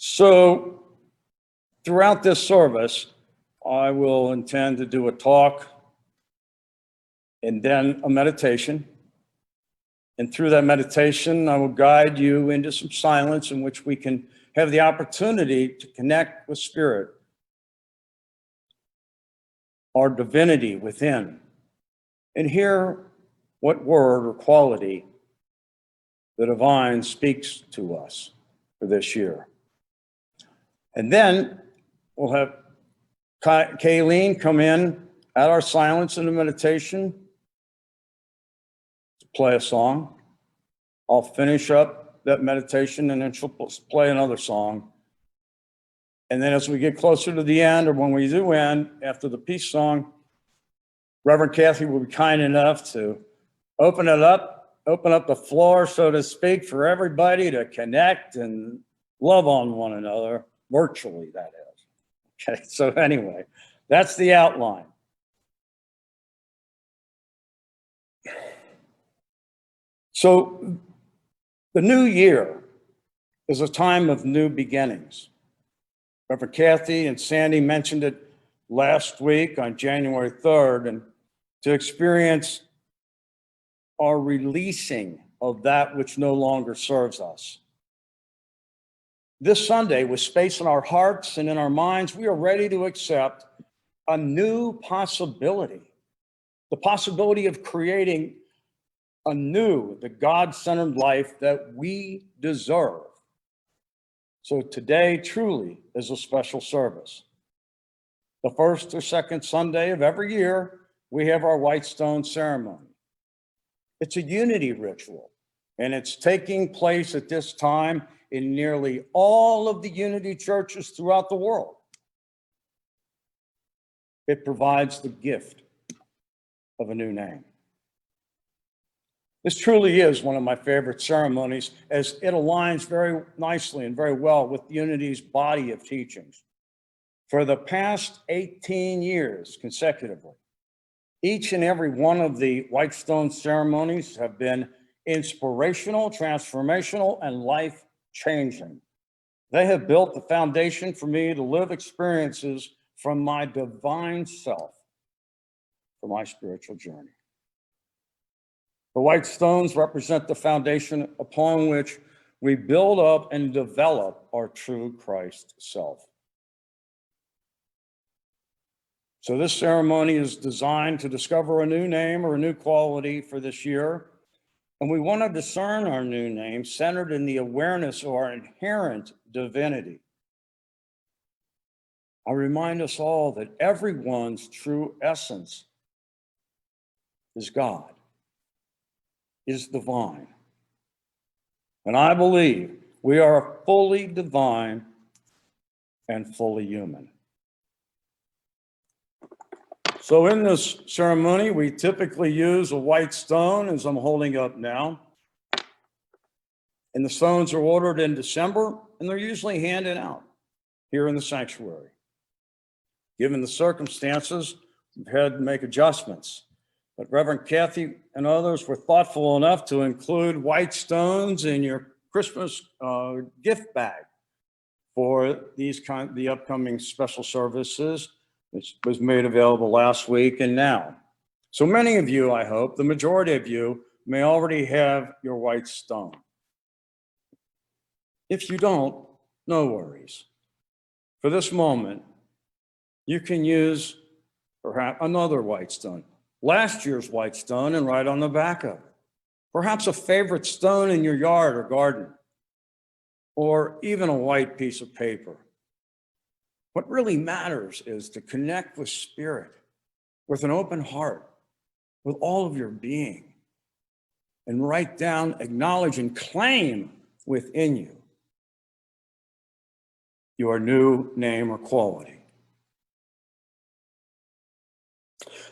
So throughout this service, I will intend to do a talk and then a meditation. And through that meditation, I will guide you into some silence in which we can have the opportunity to connect with Spirit, our divinity within, and hear what word or quality the divine speaks to us for this year. And then we'll have Kayleen come in at our silence and the meditation to play a song. I'll finish up that meditation and then she'll play another song. And then as we get closer to the end, or when we do end, after the peace song, Reverend Kathy will be kind enough to open up the floor, so to speak, for everybody to connect and love on one another, virtually, that is. Okay, so anyway, that's the outline. So the new year is a time of new beginnings. Reverend Kathy and Sandy mentioned it last week on January 3rd, and to experience our releasing of that which no longer serves us. This Sunday, with space in our hearts and in our minds, we are ready to accept a new possibility, the possibility of creating anew the God-centered life that we deserve. So today truly is a special service. The first or second Sunday of every year, we have our white stone ceremony. It's a unity ritual, and it's taking place at this time in nearly all of the unity churches throughout the world. It provides the gift of a new name. This truly is one of my favorite ceremonies, as it aligns very nicely and very well with Unity's body of teachings. For the past 18 years consecutively, each and every one of the white stone ceremonies have been inspirational, transformational, and life-changing. They have built the foundation for me to live experiences from my divine self for my spiritual journey. The white stones represent the foundation upon which we build up and develop our true Christ self. So this ceremony is designed to discover a new name or a new quality for this year. And we want to discern our new name centered in the awareness of our inherent divinity. I remind us all that everyone's true essence is God, is divine. And I believe we are fully divine and fully human. So in this ceremony, we typically use a white stone, as I'm holding up now. And the stones are ordered in December, and they're usually handed out here in the sanctuary. Given the circumstances, we've had to make adjustments. But Reverend Kathy and others were thoughtful enough to include white stones in your Christmas gift bag for the upcoming special services, which was made available last week and now. So many of you, I hope, the majority of you, may already have your white stone. If you don't, no worries. For this moment, you can use perhaps another white stone, last year's white stone, and write on the back of it. Perhaps a favorite stone in your yard or garden, or even a white piece of paper. What really matters is to connect with Spirit, with an open heart, with all of your being, and write down, acknowledge, and claim within you your new name or quality.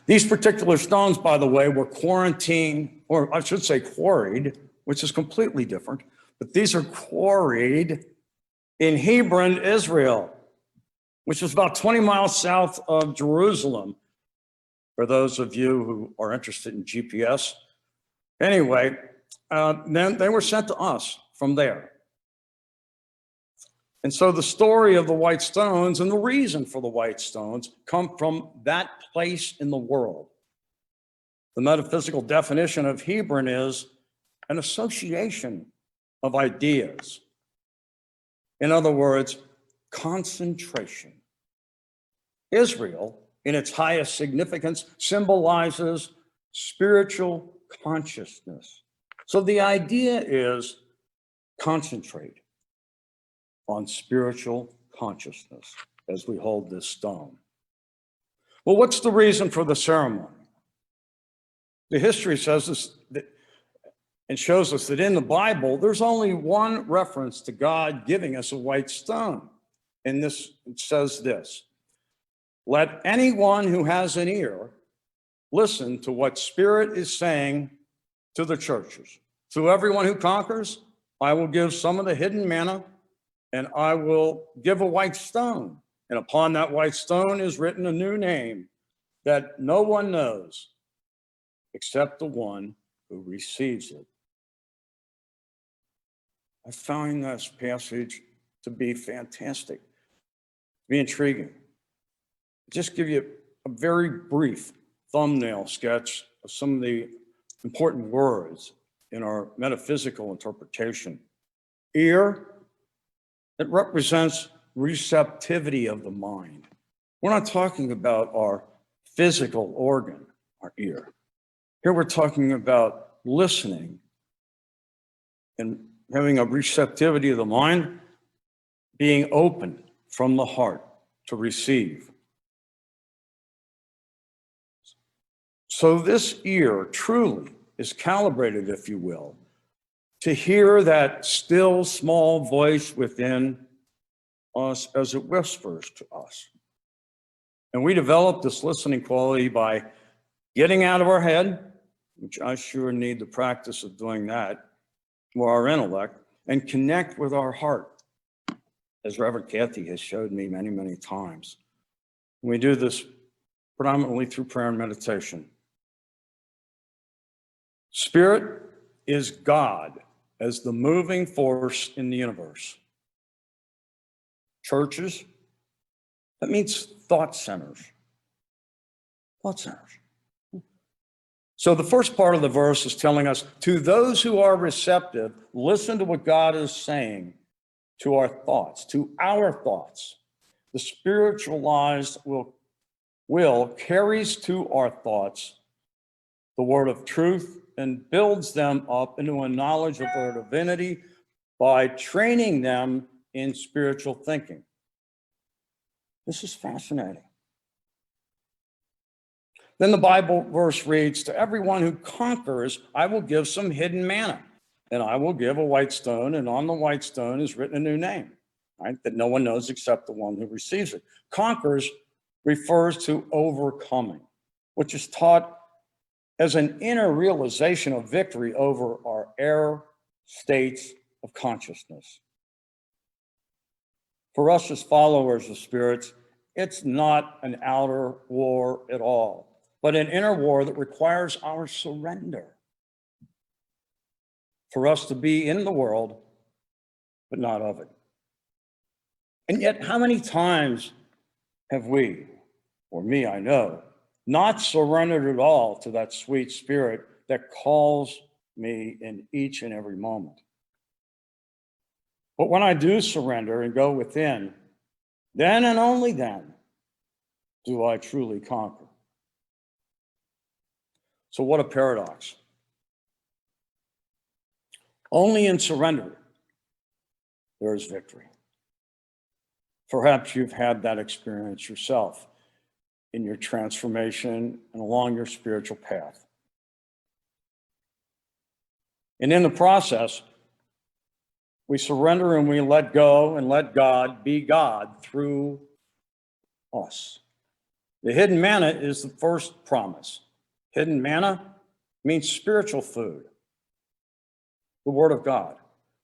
These particular stones, by the way, were quarantined, or I should say quarried, which is completely different, but these are quarried in Hebron, Israel, which is about 20 miles south of Jerusalem, for those of you who are interested in GPS. Anyway, then they were sent to us from there. And so the story of the white stones and the reason for the white stones come from that place in the world. The metaphysical definition of Hebron is an association of ideas. In other words, concentration. Israel, in its highest significance, symbolizes spiritual consciousness. So the idea is concentrate on spiritual consciousness as we hold this stone. Well, what's the reason for the ceremony? The history says this and shows us that in the Bible, there's only one reference to God giving us a white stone. And it says this: let anyone who has an ear listen to what Spirit is saying to the churches. To everyone who conquers, I will give some of the hidden manna, and I will give a white stone. And upon that white stone is written a new name that no one knows except the one who receives it. I find this passage to be fantastic, to be intriguing. Just give you a very brief thumbnail sketch of some of the important words in our metaphysical interpretation. Ear, it represents receptivity of the mind. We're not talking about our physical organ, our ear. Here we're talking about listening and having a receptivity of the mind, being open from the heart to receive. So this ear truly is calibrated, if you will, to hear that still small voice within us as it whispers to us. And we develop this listening quality by getting out of our head, which I sure need the practice of doing that, or our intellect, and connect with our heart, as Reverend Kathy has showed me many, many times. We do this predominantly through prayer and meditation. Spirit is God as the moving force in the universe. Churches, that means thought centers. Thought centers. So the first part of the verse is telling us, to those who are receptive, listen to what God is saying to our thoughts, to our thoughts. The spiritualized will carries to our thoughts the word of truth and builds them up into a knowledge of their divinity by training them in spiritual thinking. This is fascinating. Then the Bible verse reads, to everyone who conquers, I will give some hidden manna, and I will give a white stone, and on the white stone is written a new name, right, that no one knows except the one who receives it. Conquers refers to overcoming, which is taught as an inner realization of victory over our error states of consciousness. For us as followers of spirits, it's not an outer war at all, but an inner war that requires our surrender. For us to be in the world, but not of it. And yet, how many times have we, or me, I know, not surrendered at all to that sweet spirit that calls me in each and every moment? But when I do surrender and go within, then and only then do I truly conquer. So what a paradox. Only in surrender there is victory. Perhaps you've had that experience yourself in your transformation and along your spiritual path. And in the process, we surrender and we let go and let God be God through us. The hidden manna is the first promise. Hidden manna means spiritual food, the Word of God.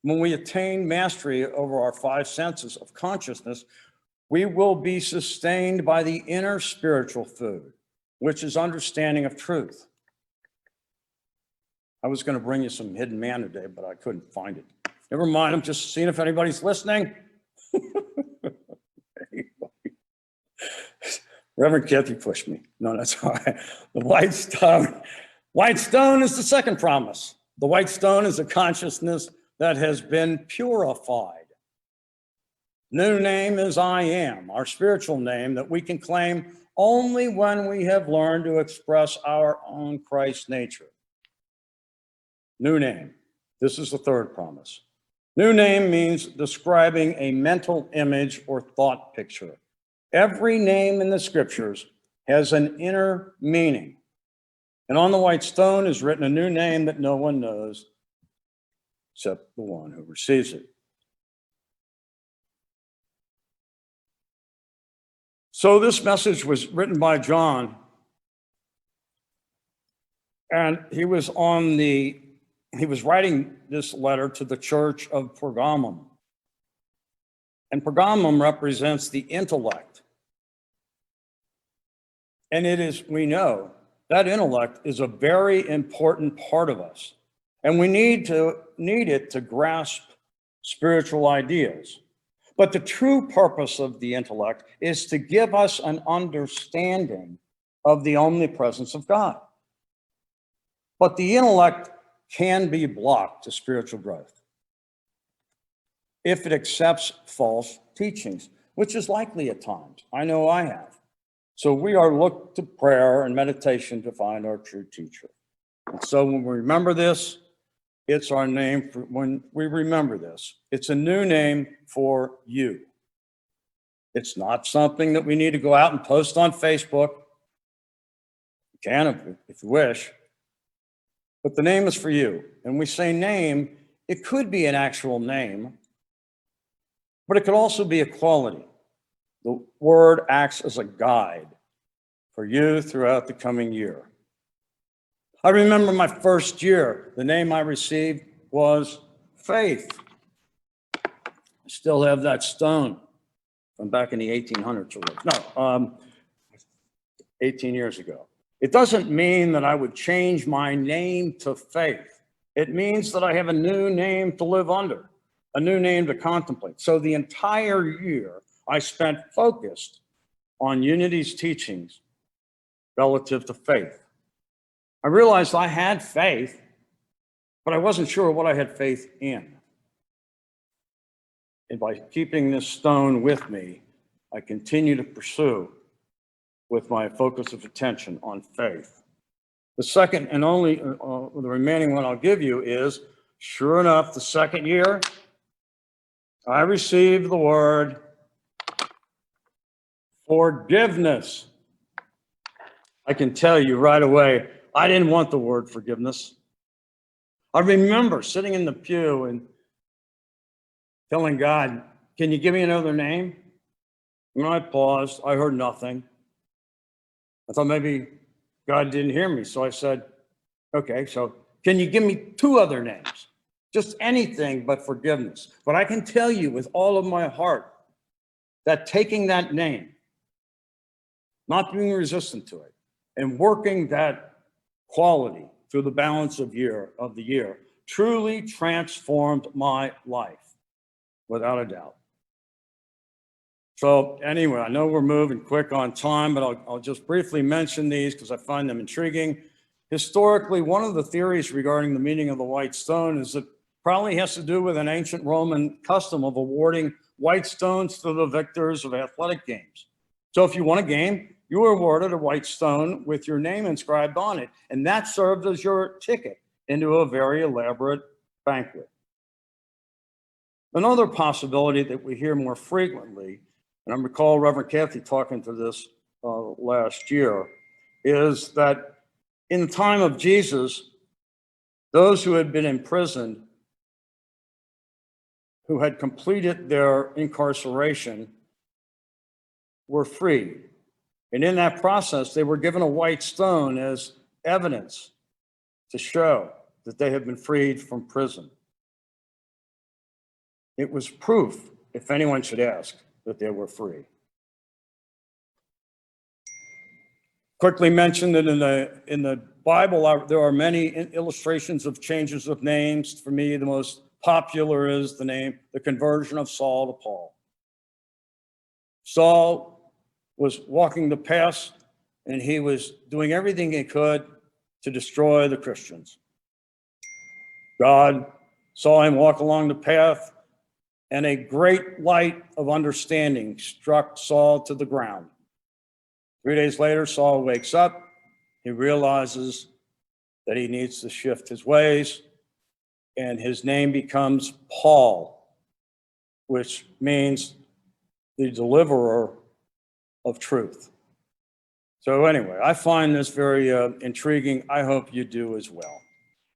When we attain mastery over our five senses of consciousness, we will be sustained by the inner spiritual food, which is understanding of truth. I was going to bring you some hidden manna today, but I couldn't find it. Never mind, I'm just seeing if anybody's listening. Reverend Kathy pushed me. No, that's all right. The white stone. White stone is the second promise. The white stone is a consciousness that has been purified. New name is I am, our spiritual name that we can claim only when we have learned to express our own Christ nature. New name. This is the third promise. New name means describing a mental image or thought picture. Every name in the scriptures has an inner meaning. And on the white stone is written a new name that no one knows except the one who receives it. So this message was written by John, and he was writing this letter to the church of Pergamum. And Pergamum represents the intellect. And it is, we know, that intellect is a very important part of us. And we need it to grasp spiritual ideas. But the true purpose of the intellect is to give us an understanding of the omnipresence of God. But the intellect can be blocked to spiritual growth if it accepts false teachings, which is likely at times. I know I have. So we are looked to prayer and meditation to find our true teacher. And so when we remember this, it's our name for when we remember this. It's a new name for you. It's not something that we need to go out and post on Facebook. You can if you wish. But the name is for you. And we say name, it could be an actual name, but it could also be a quality. The word acts as a guide for you throughout the coming year. I remember my first year, the name I received was Faith. I still have that stone from back in the 1800s. 18 years ago. It doesn't mean that I would change my name to Faith. It means that I have a new name to live under, a new name to contemplate. So the entire year I spent focused on Unity's teachings relative to faith. I realized I had faith, but I wasn't sure what I had faith in. And by keeping this stone with me, I continue to pursue with my focus of attention on faith. The second and only, the remaining one I'll give you is, sure enough, the second year, I received the word forgiveness. I can tell you right away, I didn't want the word forgiveness. I remember sitting in the pew and telling God, can you give me another name? And I paused, I heard nothing. I thought maybe God didn't hear me. So I said, okay, so can you give me 2 other names? Just anything but forgiveness. But I can tell you with all of my heart that taking that name, not being resistant to it, and working that quality through the balance of the year truly transformed my life, without a doubt. So anyway, I know we're moving quick on time, but I'll just briefly mention these because I find them intriguing. Historically, one of the theories regarding the meaning of the white stone is that probably has to do with an ancient Roman custom of awarding white stones to the victors of athletic games. So if you won a game, you were awarded a white stone with your name inscribed on it, and that served as your ticket into a very elaborate banquet. Another possibility that we hear more frequently, and I recall Reverend Kathy talking to this last year, is that in the time of Jesus, those who had been imprisoned, who had completed their incarceration, were freed. And in that process, they were given a white stone as evidence to show that they had been freed from prison. It was proof, if anyone should ask, that they were free. Quickly mentioned that in the Bible, there are many illustrations of changes of names. For me, the most popular is the conversion of Saul to Paul. Saul was walking the path, and he was doing everything he could to destroy the Christians. God saw him walk along the path, and a great light of understanding struck Saul to the ground. 3 days later, Saul wakes up. He realizes that he needs to shift his ways, and his name becomes Paul, which means the deliverer of truth. So anyway, I find this very intriguing. I hope you do as well.